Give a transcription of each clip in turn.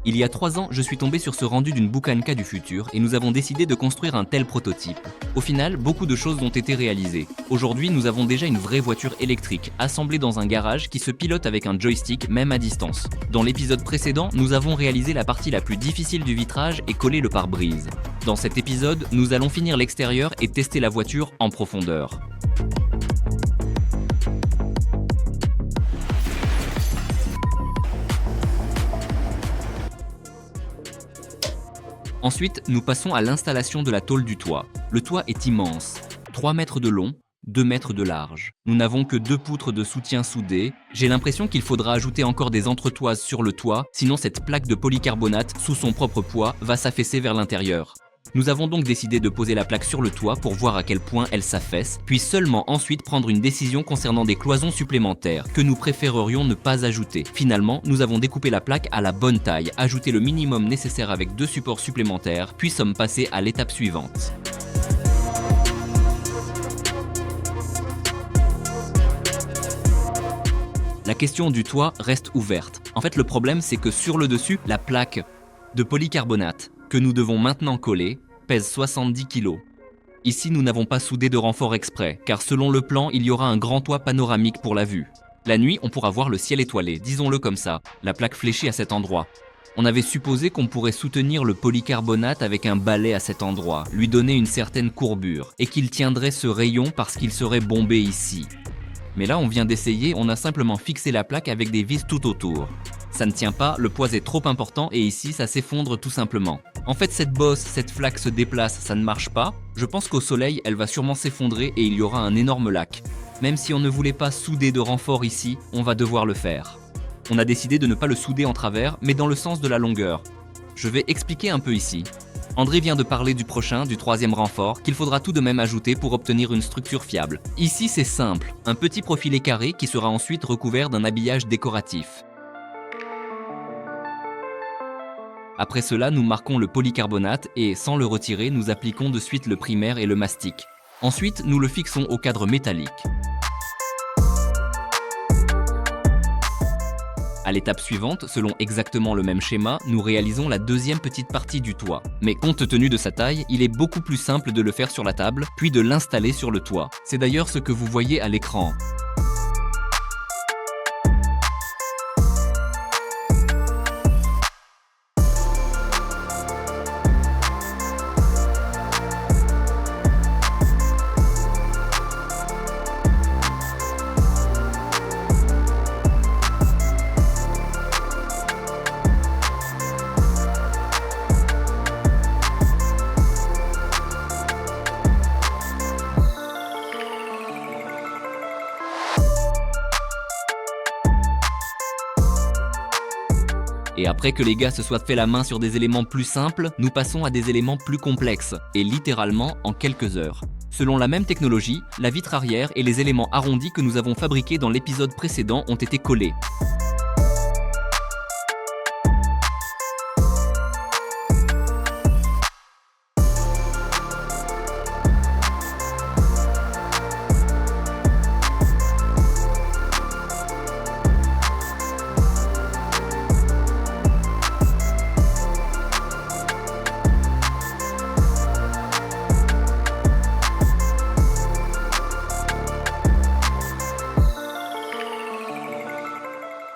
Il y a 3 ans, je suis tombé sur ce rendu d'une Bucanca du futur et nous avons décidé de construire un tel prototype. Au final, beaucoup de choses ont été réalisées. Aujourd'hui, nous avons déjà une vraie voiture électrique, assemblée dans un garage qui se pilote avec un joystick, même à distance. Dans l'épisode précédent, nous avons réalisé la partie la plus difficile du vitrage et collé le pare-brise. Dans cet épisode, nous allons finir l'extérieur et tester la voiture en profondeur. Ensuite, nous passons à l'installation de la tôle du toit. Le toit est immense, 3 mètres de long, 2 mètres de large. Nous n'avons que 2 poutres de soutien soudées. J'ai l'impression qu'il faudra ajouter encore des entretoises sur le toit, sinon cette plaque de polycarbonate, sous son propre poids, va s'affaisser vers l'intérieur. Nous avons donc décidé de poser la plaque sur le toit pour voir à quel point elle s'affaisse, puis seulement ensuite prendre une décision concernant des cloisons supplémentaires que nous préférerions ne pas ajouter. Finalement, nous avons découpé la plaque à la bonne taille, ajouté le minimum nécessaire avec 2 supports supplémentaires, puis sommes passés à l'étape suivante. La question du toit reste ouverte. En fait, le problème, c'est que sur le dessus, la plaque de polycarbonate que nous devons maintenant coller pèse 70 kg. Ici, nous n'avons pas soudé de renfort exprès, car selon le plan, il y aura un grand toit panoramique pour la vue. La nuit, on pourra voir le ciel étoilé, disons-le comme ça, la plaque fléchie à cet endroit. On avait supposé qu'on pourrait soutenir le polycarbonate avec un balai à cet endroit, lui donner une certaine courbure, et qu'il tiendrait ce rayon parce qu'il serait bombé ici. Mais là, on vient d'essayer, on a simplement fixé la plaque avec des vis tout autour. Ça ne tient pas, le poids est trop important et ici, ça s'effondre tout simplement. En fait, cette bosse, cette flaque se déplace, ça ne marche pas. Je pense qu'au soleil, elle va sûrement s'effondrer et il y aura un énorme lac. Même si on ne voulait pas souder de renfort ici, on va devoir le faire. On a décidé de ne pas le souder en travers, mais dans le sens de la longueur. Je vais expliquer un peu ici. André vient de parler du prochain, du 3e renfort, qu'il faudra tout de même ajouter pour obtenir une structure fiable. Ici, c'est simple, un petit profilet carré qui sera ensuite recouvert d'un habillage décoratif. Après cela, nous marquons le polycarbonate et, sans le retirer, nous appliquons de suite le primaire et le mastic. Ensuite, nous le fixons au cadre métallique. À l'étape suivante, selon exactement le même schéma, nous réalisons la 2e petite partie du toit. Mais compte tenu de sa taille, il est beaucoup plus simple de le faire sur la table, puis de l'installer sur le toit. C'est d'ailleurs ce que vous voyez à l'écran. Et après que les gars se soient fait la main sur des éléments plus simples, nous passons à des éléments plus complexes, et littéralement en quelques heures. Selon la même technologie, la vitre arrière et les éléments arrondis que nous avons fabriqués dans l'épisode précédent ont été collés.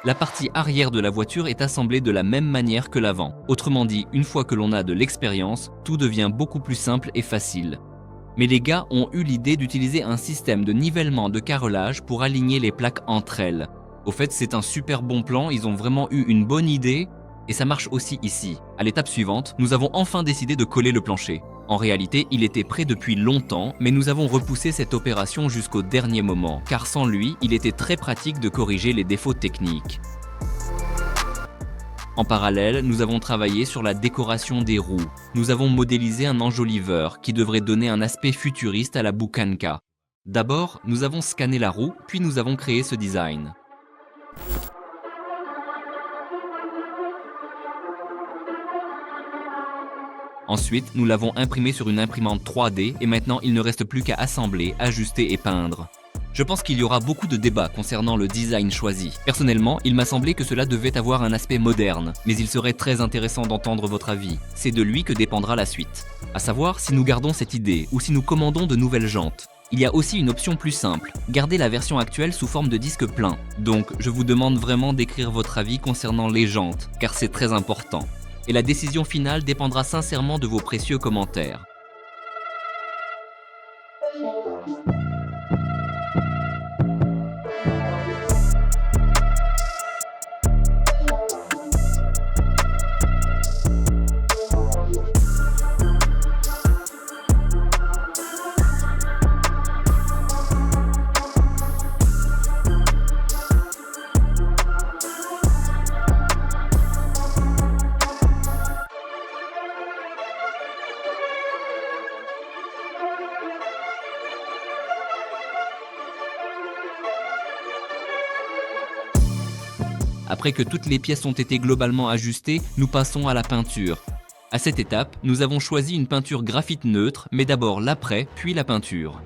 La partie arrière de la voiture est assemblée de la même manière que l'avant. Autrement dit, une fois que l'on a de l'expérience, tout devient beaucoup plus simple et facile. Mais les gars ont eu l'idée d'utiliser un système de nivellement de carrelage pour aligner les plaques entre elles. Au fait, c'est un super bon plan, ils ont vraiment eu une bonne idée et ça marche aussi ici. À l'étape suivante, nous avons enfin décidé de coller le plancher. En réalité, il était prêt depuis longtemps, mais nous avons repoussé cette opération jusqu'au dernier moment, car sans lui, il était très pratique de corriger les défauts techniques. En parallèle, nous avons travaillé sur la décoration des roues. Nous avons modélisé un enjoliveur qui devrait donner un aspect futuriste à la Bucanca. D'abord, nous avons scanné la roue, puis nous avons créé ce design. Ensuite, nous l'avons imprimé sur une imprimante 3D et maintenant il ne reste plus qu'à assembler, ajuster et peindre. Je pense qu'il y aura beaucoup de débats concernant le design choisi. Personnellement, il m'a semblé que cela devait avoir un aspect moderne, mais il serait très intéressant d'entendre votre avis. C'est de lui que dépendra la suite. À savoir si nous gardons cette idée ou si nous commandons de nouvelles jantes. Il y a aussi une option plus simple, garder la version actuelle sous forme de disque plein. Donc, je vous demande vraiment d'écrire votre avis concernant les jantes, car c'est très important. Et la décision finale dépendra sincèrement de vos précieux commentaires. Après que toutes les pièces ont été globalement ajustées, nous passons à la peinture. À cette étape, nous avons choisi une peinture graphite neutre, mais d'abord l'après, puis la peinture.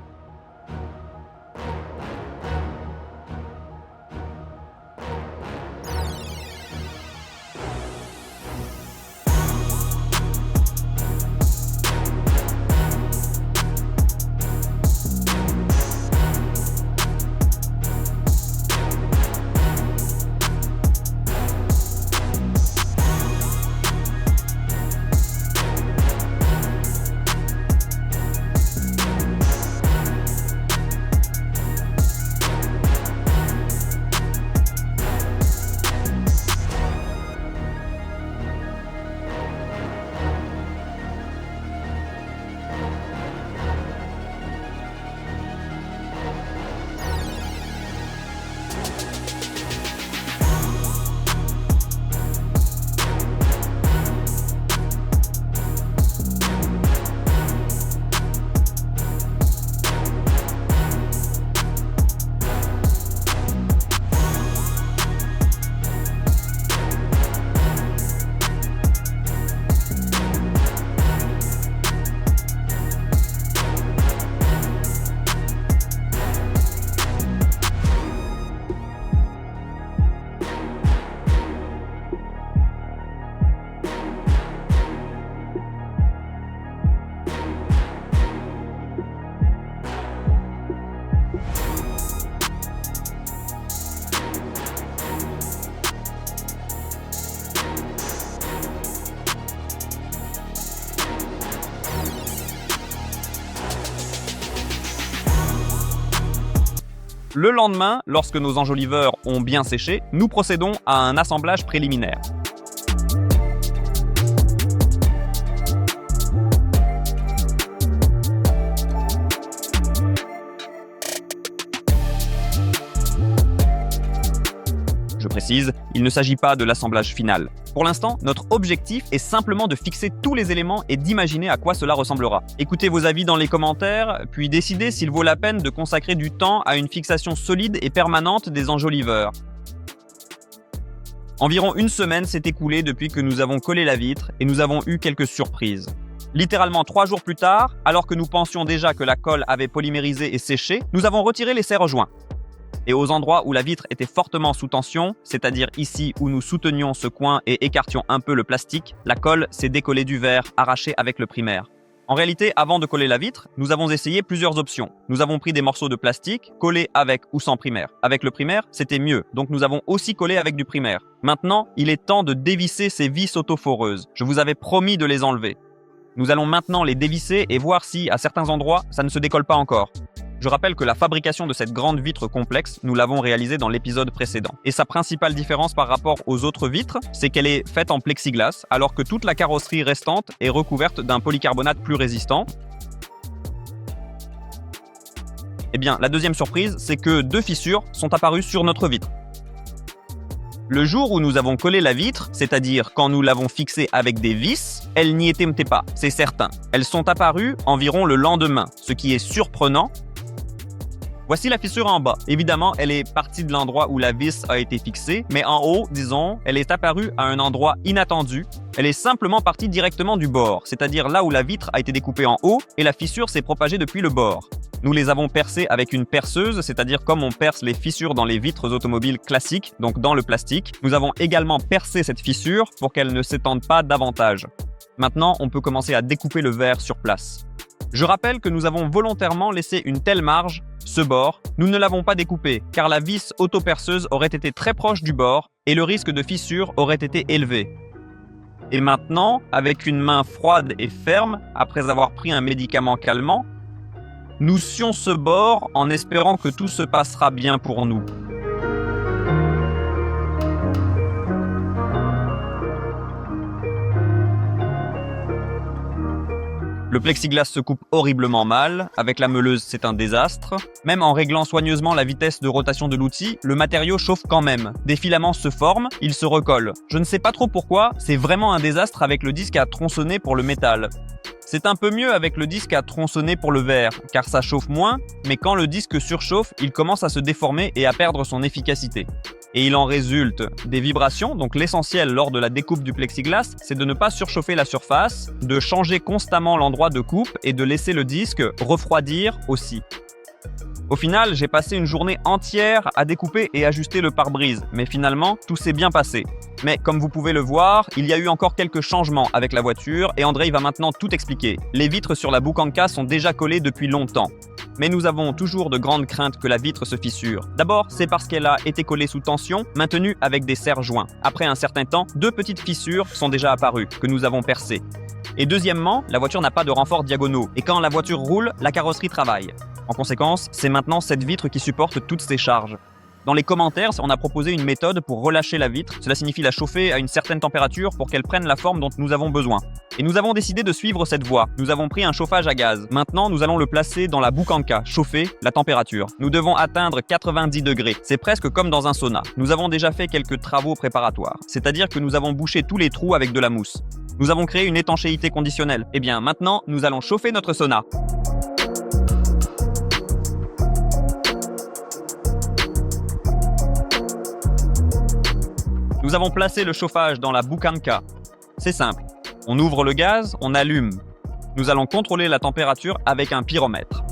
Le lendemain, lorsque nos enjoliveurs ont bien séché, nous procédons à un assemblage préliminaire. Je précise, il ne s'agit pas de l'assemblage final. Pour l'instant, notre objectif est simplement de fixer tous les éléments et d'imaginer à quoi cela ressemblera. Écoutez vos avis dans les commentaires, puis décidez s'il vaut la peine de consacrer du temps à une fixation solide et permanente des enjoliveurs. Environ une semaine s'est écoulée depuis que nous avons collé la vitre et nous avons eu quelques surprises. Littéralement 3 jours plus tard, alors que nous pensions déjà que la colle avait polymérisé et séché, nous avons retiré les serre-joints. Et aux endroits où la vitre était fortement sous tension, c'est-à-dire ici où nous soutenions ce coin et écartions un peu le plastique, la colle s'est décollée du verre, arrachée avec le primaire. En réalité, avant de coller la vitre, nous avons essayé plusieurs options. Nous avons pris des morceaux de plastique, collés avec ou sans primaire. Avec le primaire, c'était mieux, donc nous avons aussi collé avec du primaire. Maintenant, il est temps de dévisser ces vis autoforeuses. Je vous avais promis de les enlever. Nous allons maintenant les dévisser et voir si, à certains endroits, ça ne se décolle pas encore. Je rappelle que la fabrication de cette grande vitre complexe, nous l'avons réalisée dans l'épisode précédent. Et sa principale différence par rapport aux autres vitres, c'est qu'elle est faite en plexiglas, alors que toute la carrosserie restante est recouverte d'un polycarbonate plus résistant. Eh bien, la deuxième surprise, c'est que 2 fissures sont apparues sur notre vitre. Le jour où nous avons collé la vitre, c'est-à-dire quand nous l'avons fixée avec des vis, elles n'y étaient pas, c'est certain. Elles sont apparues environ le lendemain, ce qui est surprenant. Voici la fissure en bas. Évidemment, elle est partie de l'endroit où la vis a été fixée, mais en haut, disons, elle est apparue à un endroit inattendu. Elle est simplement partie directement du bord, c'est-à-dire là où la vitre a été découpée en haut et la fissure s'est propagée depuis le bord. Nous les avons percés avec une perceuse, c'est-à-dire comme on perce les fissures dans les vitres automobiles classiques, donc dans le plastique. Nous avons également percé cette fissure pour qu'elle ne s'étende pas davantage. Maintenant, on peut commencer à découper le verre sur place. Je rappelle que nous avons volontairement laissé une telle marge, ce bord. Nous ne l'avons pas découpé, car la vis autoperceuse aurait été très proche du bord et le risque de fissure aurait été élevé. Et maintenant, avec une main froide et ferme, après avoir pris un médicament calmant, nous scions ce bord en espérant que tout se passera bien pour nous. Le plexiglas se coupe horriblement mal, avec la meuleuse c'est un désastre. Même en réglant soigneusement la vitesse de rotation de l'outil, le matériau chauffe quand même. Des filaments se forment, ils se recollent. Je ne sais pas trop pourquoi, c'est vraiment un désastre avec le disque à tronçonner pour le métal. C'est un peu mieux avec le disque à tronçonner pour le verre, car ça chauffe moins, mais quand le disque surchauffe, il commence à se déformer et à perdre son efficacité. Et il en résulte des vibrations, donc l'essentiel lors de la découpe du plexiglas, c'est de ne pas surchauffer la surface, de changer constamment l'endroit de coupe et de laisser le disque refroidir aussi. Au final, j'ai passé une journée entière à découper et ajuster le pare-brise, mais finalement, tout s'est bien passé. Mais comme vous pouvez le voir, il y a eu encore quelques changements avec la voiture et Andrei va maintenant tout expliquer. Les vitres sur la Boukanka sont déjà collées depuis longtemps. Mais nous avons toujours de grandes craintes que la vitre se fissure. D'abord, c'est parce qu'elle a été collée sous tension, maintenue avec des serre-joints. Après un certain temps, 2 petites fissures sont déjà apparues, que nous avons percées. Et deuxièmement, la voiture n'a pas de renforts diagonaux. Et quand la voiture roule, la carrosserie travaille. En conséquence, c'est maintenant cette vitre qui supporte toutes ces charges. Dans les commentaires, on a proposé une méthode pour relâcher la vitre. Cela signifie la chauffer à une certaine température pour qu'elle prenne la forme dont nous avons besoin. Et nous avons décidé de suivre cette voie. Nous avons pris un chauffage à gaz. Maintenant, nous allons le placer dans la Boukanka, chauffer la température. Nous devons atteindre 90 degrés. C'est presque comme dans un sauna. Nous avons déjà fait quelques travaux préparatoires. C'est-à-dire que nous avons bouché tous les trous avec de la mousse. Nous avons créé une étanchéité conditionnelle. Eh bien, maintenant, nous allons chauffer notre sauna. Nous avons placé le chauffage dans la Boukanka. C'est simple. On ouvre le gaz, on allume. Nous allons contrôler la température avec un pyromètre.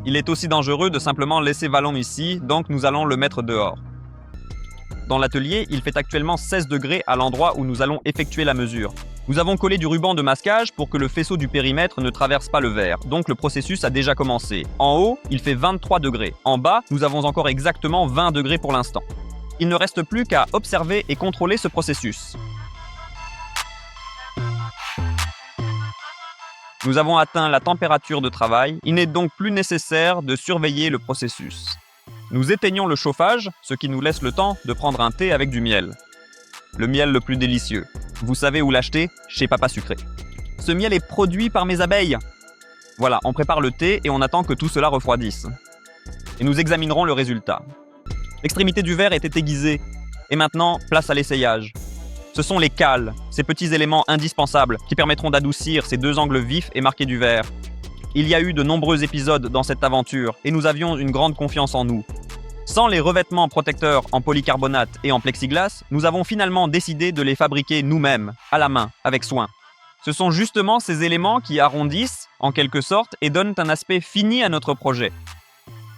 Il est aussi dangereux de simplement laisser Valon ici, donc nous allons le mettre dehors. Dans l'atelier, il fait actuellement 16 degrés à l'endroit où nous allons effectuer la mesure. Nous avons collé du ruban de masquage pour que le faisceau du périmètre ne traverse pas le verre, donc le processus a déjà commencé. En haut, il fait 23 degrés. En bas, nous avons encore exactement 20 degrés pour l'instant. Il ne reste plus qu'à observer et contrôler ce processus. Nous avons atteint la température de travail, il n'est donc plus nécessaire de surveiller le processus. Nous éteignons le chauffage, ce qui nous laisse le temps de prendre un thé avec du miel. Le miel le plus délicieux. Vous savez où l'acheter? Chez Papa Sucré. Ce miel est produit par mes abeilles. Voilà, on prépare le thé et on attend que tout cela refroidisse. Et nous examinerons le résultat. L'extrémité du verre était aiguisée. Et maintenant, place à l'essayage. Ce sont les cales, ces petits éléments indispensables qui permettront d'adoucir ces 2 angles vifs et marqués du verre. Il y a eu de nombreux épisodes dans cette aventure et nous avions une grande confiance en nous. Sans les revêtements protecteurs en polycarbonate et en plexiglas, nous avons finalement décidé de les fabriquer nous-mêmes, à la main, avec soin. Ce sont justement ces éléments qui arrondissent, en quelque sorte, et donnent un aspect fini à notre projet.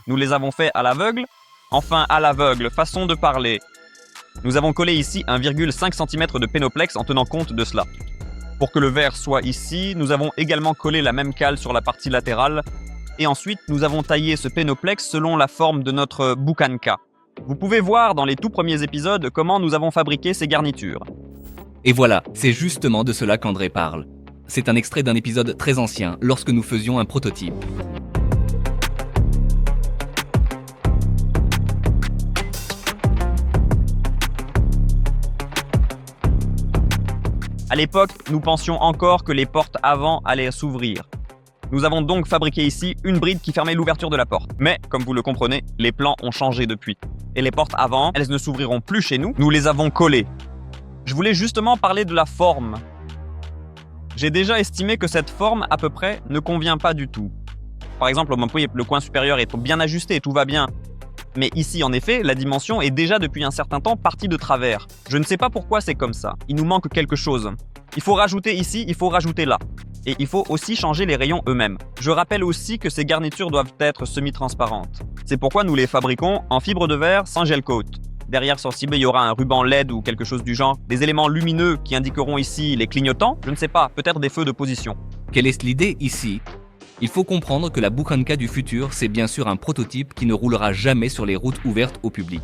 Nous les avons faits à l'aveugle, enfin à l'aveugle, façon de parler. Nous avons collé ici 1,5 cm de pénoplex en tenant compte de cela. Pour que le verre soit ici, nous avons également collé la même cale sur la partie latérale, et ensuite nous avons taillé ce pénoplex selon la forme de notre Boukanka. Vous pouvez voir dans les tout premiers épisodes comment nous avons fabriqué ces garnitures. Et voilà, c'est justement de cela qu'André parle. C'est un extrait d'un épisode très ancien, lorsque nous faisions un prototype. À l'époque, nous pensions encore que les portes avant allaient s'ouvrir. Nous avons donc fabriqué ici une bride qui fermait l'ouverture de la porte. Mais, comme vous le comprenez, les plans ont changé depuis. Et les portes avant, elles ne s'ouvriront plus chez nous, nous les avons collées. Je voulais justement parler de la forme. J'ai déjà estimé que cette forme, à peu près, ne convient pas du tout. Par exemple, le coin supérieur est bien ajusté, tout va bien. Mais ici, en effet, la dimension est déjà depuis un certain temps partie de travers. Je ne sais pas pourquoi c'est comme ça. Il nous manque quelque chose. Il faut rajouter ici, il faut rajouter là. Et il faut aussi changer les rayons eux-mêmes. Je rappelle aussi que ces garnitures doivent être semi-transparentes. C'est pourquoi nous les fabriquons en fibre de verre sans gel coat. Derrière sur cible, il y aura un ruban LED ou quelque chose du genre. Des éléments lumineux qui indiqueront ici les clignotants. Je ne sais pas, peut-être des feux de position. Quelle est l'idée ici ? Il faut comprendre que la Bukhanka du futur, c'est bien sûr un prototype qui ne roulera jamais sur les routes ouvertes au public.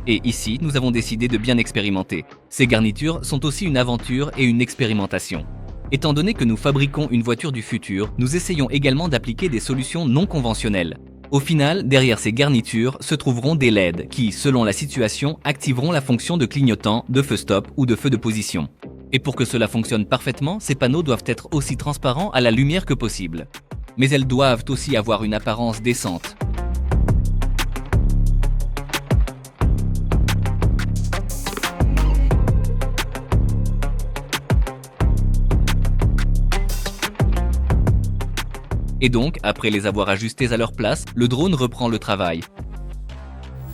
Et ici, nous avons décidé de bien expérimenter. Ces garnitures sont aussi une aventure et une expérimentation. Étant donné que nous fabriquons une voiture du futur, nous essayons également d'appliquer des solutions non conventionnelles. Au final, derrière ces garnitures se trouveront des LED qui, selon la situation, activeront la fonction de clignotant, de feu stop ou de feu de position. Et pour que cela fonctionne parfaitement, ces panneaux doivent être aussi transparents à la lumière que possible. Mais elles doivent aussi avoir une apparence décente. Et donc, après les avoir ajustés à leur place, le drone reprend le travail.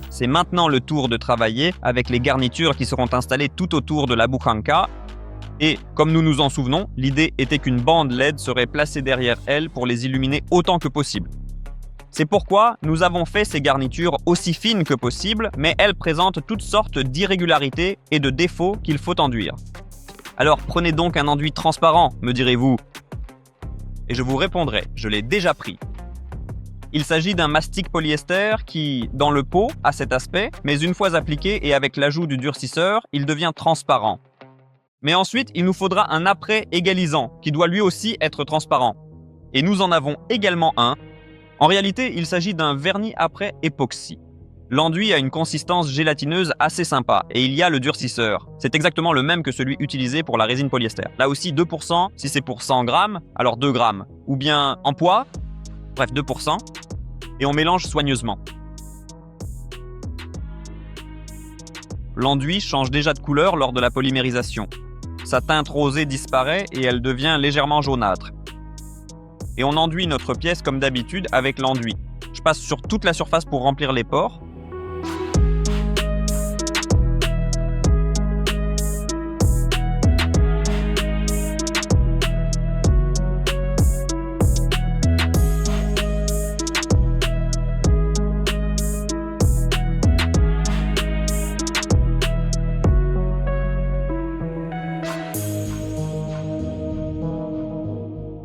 C'est maintenant le tour de travailler avec les garnitures qui seront installées tout autour de la Bukhanka. Et, comme nous nous en souvenons, l'idée était qu'une bande LED serait placée derrière elle pour les illuminer autant que possible. C'est pourquoi nous avons fait ces garnitures aussi fines que possible, mais elles présentent toutes sortes d'irrégularités et de défauts qu'il faut enduire. Alors prenez donc un enduit transparent, me direz-vous. Et je vous répondrai, je l'ai déjà pris. Il s'agit d'un mastic polyester qui, dans le pot, a cet aspect, mais une fois appliqué et avec l'ajout du durcisseur, il devient transparent. Mais ensuite, il nous faudra un après égalisant, qui doit lui aussi être transparent. Et nous en avons également un. En réalité, il s'agit d'un vernis après époxy. L'enduit a une consistance gélatineuse assez sympa, et il y a le durcisseur. C'est exactement le même que celui utilisé pour la résine polyester. Là aussi 2%, si c'est pour 100 grammes, alors 2 grammes. Ou bien en poids, bref 2%, et on mélange soigneusement. L'enduit change déjà de couleur lors de la polymérisation. Sa teinte rosée disparaît et elle devient légèrement jaunâtre. Et on enduit notre pièce comme d'habitude avec l'enduit. Je passe sur toute la surface pour remplir les pores.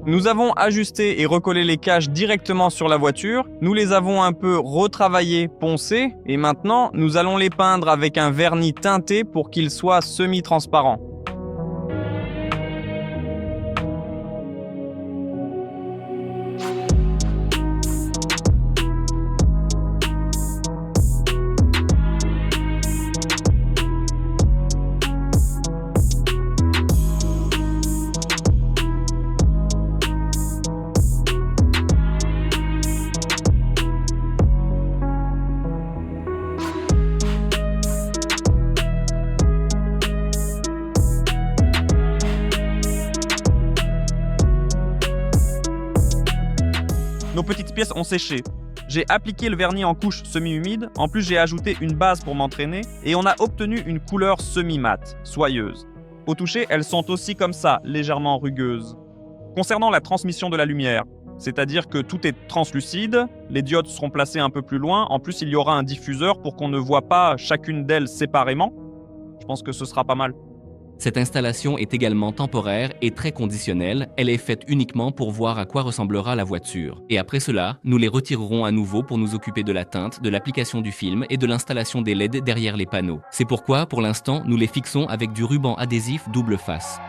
Nous avons ajusté et recollé les caches directement sur la voiture, nous les avons un peu retravaillés, poncés, et maintenant nous allons les peindre avec un vernis teinté pour qu'ils soient semi-transparents. Nos petites pièces ont séché. J'ai appliqué le vernis en couche semi-humide, en plus j'ai ajouté une base pour m'entraîner, et on a obtenu une couleur semi-mate, soyeuse. Au toucher, elles sont aussi comme ça, légèrement rugueuses. Concernant la transmission de la lumière, c'est-à-dire que tout est translucide, les diodes seront placées un peu plus loin, en plus il y aura un diffuseur pour qu'on ne voit pas chacune d'elles séparément. Je pense que ce sera pas mal. Cette installation est également temporaire et très conditionnelle, elle est faite uniquement pour voir à quoi ressemblera la voiture. Et après cela, nous les retirerons à nouveau pour nous occuper de la teinte, de l'application du film et de l'installation des LED derrière les panneaux. C'est pourquoi, pour l'instant, nous les fixons avec du ruban adhésif double face.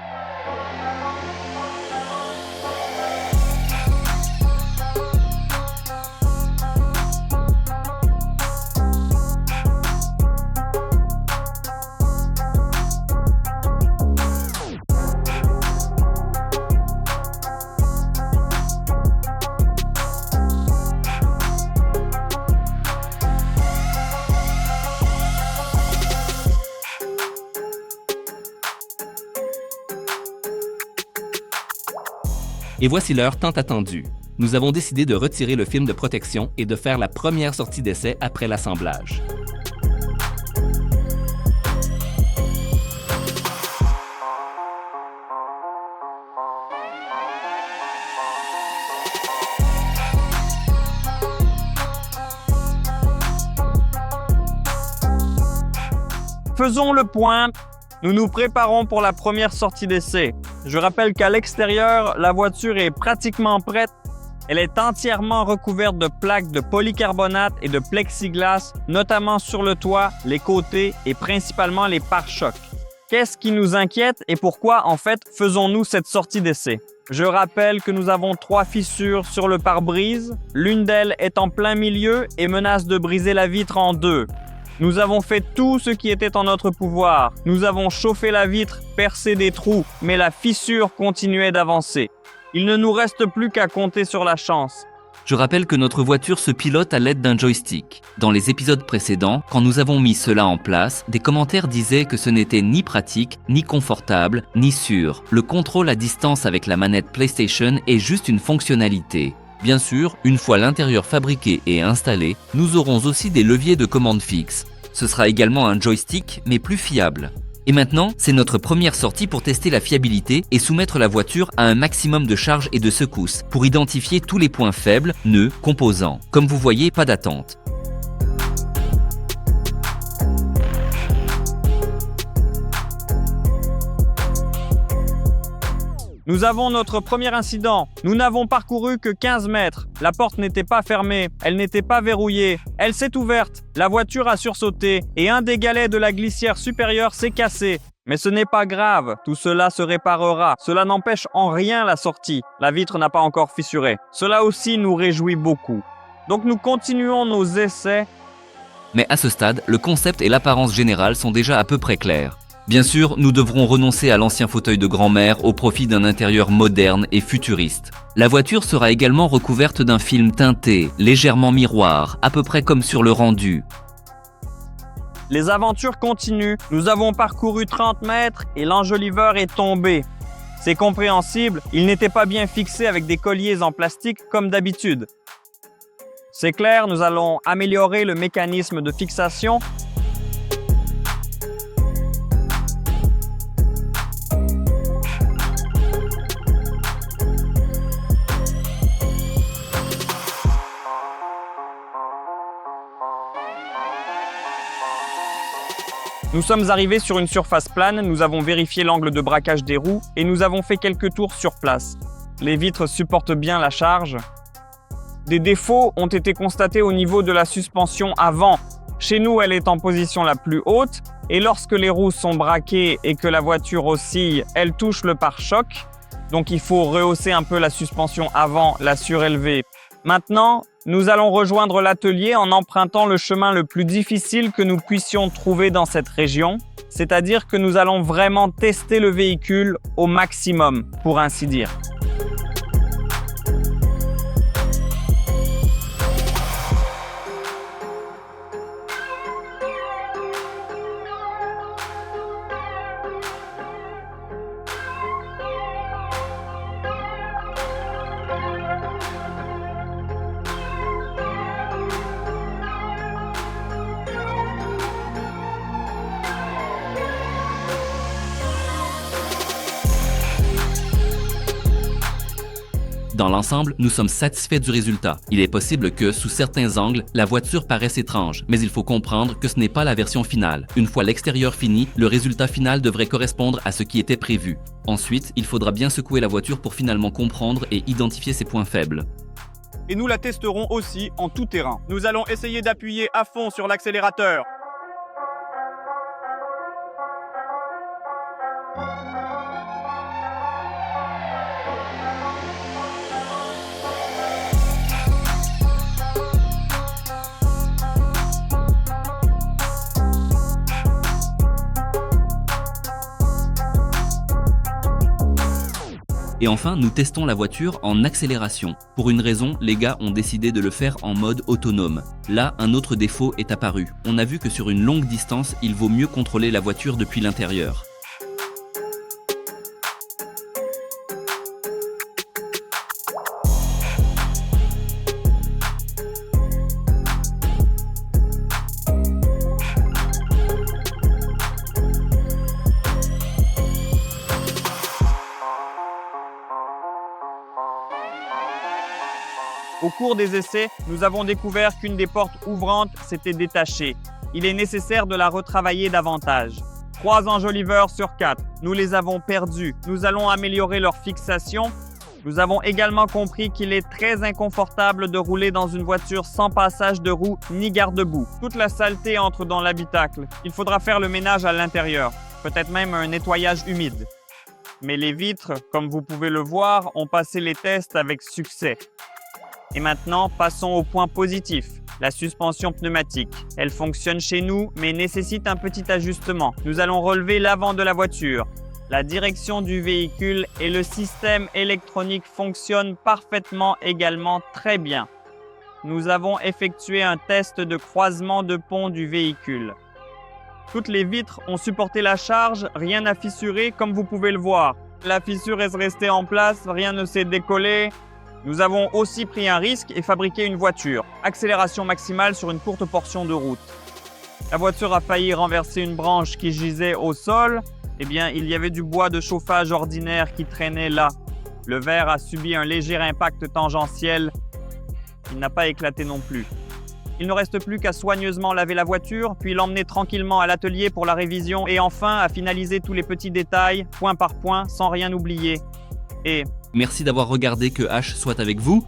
Et voici l'heure tant attendue. Nous avons décidé de retirer le film de protection et de faire la première sortie d'essai après l'assemblage. Faisons le point. Nous nous préparons pour la première sortie d'essai. Je rappelle qu'à l'extérieur, la voiture est pratiquement prête. Elle est entièrement recouverte de plaques de polycarbonate et de plexiglas, notamment sur le toit, les côtés et principalement les pare-chocs. Qu'est-ce qui nous inquiète et pourquoi, en fait, faisons-nous cette sortie d'essai? Je rappelle que nous avons 3 fissures sur le pare-brise. L'une d'elles est en plein milieu et menace de briser la vitre en 2. Nous avons fait tout ce qui était en notre pouvoir. Nous avons chauffé la vitre, percé des trous, mais la fissure continuait d'avancer. Il ne nous reste plus qu'à compter sur la chance. Je rappelle que notre voiture se pilote à l'aide d'un joystick. Dans les épisodes précédents, quand nous avons mis cela en place, des commentaires disaient que ce n'était ni pratique, ni confortable, ni sûr. Le contrôle à distance avec la manette PlayStation est juste une fonctionnalité. Bien sûr, une fois l'intérieur fabriqué et installé, nous aurons aussi des leviers de commande fixes. Ce sera également un joystick, mais plus fiable. Et maintenant, c'est notre première sortie pour tester la fiabilité et soumettre la voiture à un maximum de charge et de secousses pour identifier tous les points faibles, nœuds, composants. Comme vous voyez, pas d'attente. Nous avons notre premier incident. Nous n'avons parcouru que 15 mètres. La porte n'était pas fermée, elle n'était pas verrouillée. Elle s'est ouverte, la voiture a sursauté et un des galets de la glissière supérieure s'est cassé. Mais ce n'est pas grave, tout cela se réparera. Cela n'empêche en rien la sortie. La vitre n'a pas encore fissuré. Cela aussi nous réjouit beaucoup. Donc nous continuons nos essais. Mais à ce stade, le concept et l'apparence générale sont déjà à peu près clairs. Bien sûr, nous devrons renoncer à l'ancien fauteuil de grand-mère au profit d'un intérieur moderne et futuriste. La voiture sera également recouverte d'un film teinté, légèrement miroir, à peu près comme sur le rendu. Les aventures continuent. Nous avons parcouru 30 mètres et l'enjoliveur est tombé. C'est compréhensible, il n'était pas bien fixé avec des colliers en plastique comme d'habitude. C'est clair, nous allons améliorer le mécanisme de fixation. Nous sommes arrivés sur une surface plane, nous avons vérifié l'angle de braquage des roues et nous avons fait quelques tours sur place. Les vitres supportent bien la charge. Des défauts ont été constatés au niveau de la suspension avant. Chez nous, elle est en position la plus haute et lorsque les roues sont braquées et que la voiture oscille, elle touche le pare-choc. Donc il faut rehausser un peu la suspension avant, la surélever. Maintenant, nous allons rejoindre l'atelier en empruntant le chemin le plus difficile que nous puissions trouver dans cette région, c'est-à-dire que nous allons vraiment tester le véhicule au maximum, pour ainsi dire. Dans l'ensemble, nous sommes satisfaits du résultat. Il est possible que, sous certains angles, la voiture paraisse étrange, mais il faut comprendre que ce n'est pas la version finale. Une fois l'extérieur fini, le résultat final devrait correspondre à ce qui était prévu. Ensuite, il faudra bien secouer la voiture pour finalement comprendre et identifier ses points faibles. Et nous la testerons aussi en tout terrain. Nous allons essayer d'appuyer à fond sur l'accélérateur. Et enfin, nous testons la voiture en accélération. Pour une raison, les gars ont décidé de le faire en mode autonome. Là, un autre défaut est apparu. On a vu que sur une longue distance, il vaut mieux contrôler la voiture depuis l'intérieur. Au cours des essais, nous avons découvert qu'une des portes ouvrantes s'était détachée. Il est nécessaire de la retravailler davantage. 3 enjoliveurs sur 4, nous les avons perdus. Nous allons améliorer leur fixation. Nous avons également compris qu'il est très inconfortable de rouler dans une voiture sans passage de roue ni garde-boue. Toute la saleté entre dans l'habitacle. Il faudra faire le ménage à l'intérieur, peut-être même un nettoyage humide. Mais les vitres, comme vous pouvez le voir, ont passé les tests avec succès. Et maintenant, passons au point positif, la suspension pneumatique. Elle fonctionne chez nous, mais nécessite un petit ajustement. Nous allons relever l'avant de la voiture, la direction du véhicule et le système électronique fonctionnent parfaitement également très bien. Nous avons effectué un test de croisement de pont du véhicule. Toutes les vitres ont supporté la charge, rien n'a fissuré comme vous pouvez le voir. La fissure est restée en place, rien ne s'est décollé. Nous avons aussi pris un risque et fabriqué une voiture. Accélération maximale sur une courte portion de route. La voiture a failli renverser une branche qui gisait au sol. Eh bien, il y avait du bois de chauffage ordinaire qui traînait là. Le verre a subi un léger impact tangentiel. Il n'a pas éclaté non plus. Il ne reste plus qu'à soigneusement laver la voiture, puis l'emmener tranquillement à l'atelier pour la révision et enfin à finaliser tous les petits détails, point par point, sans rien oublier. Et Merci d'avoir regardé Que H soit avec vous.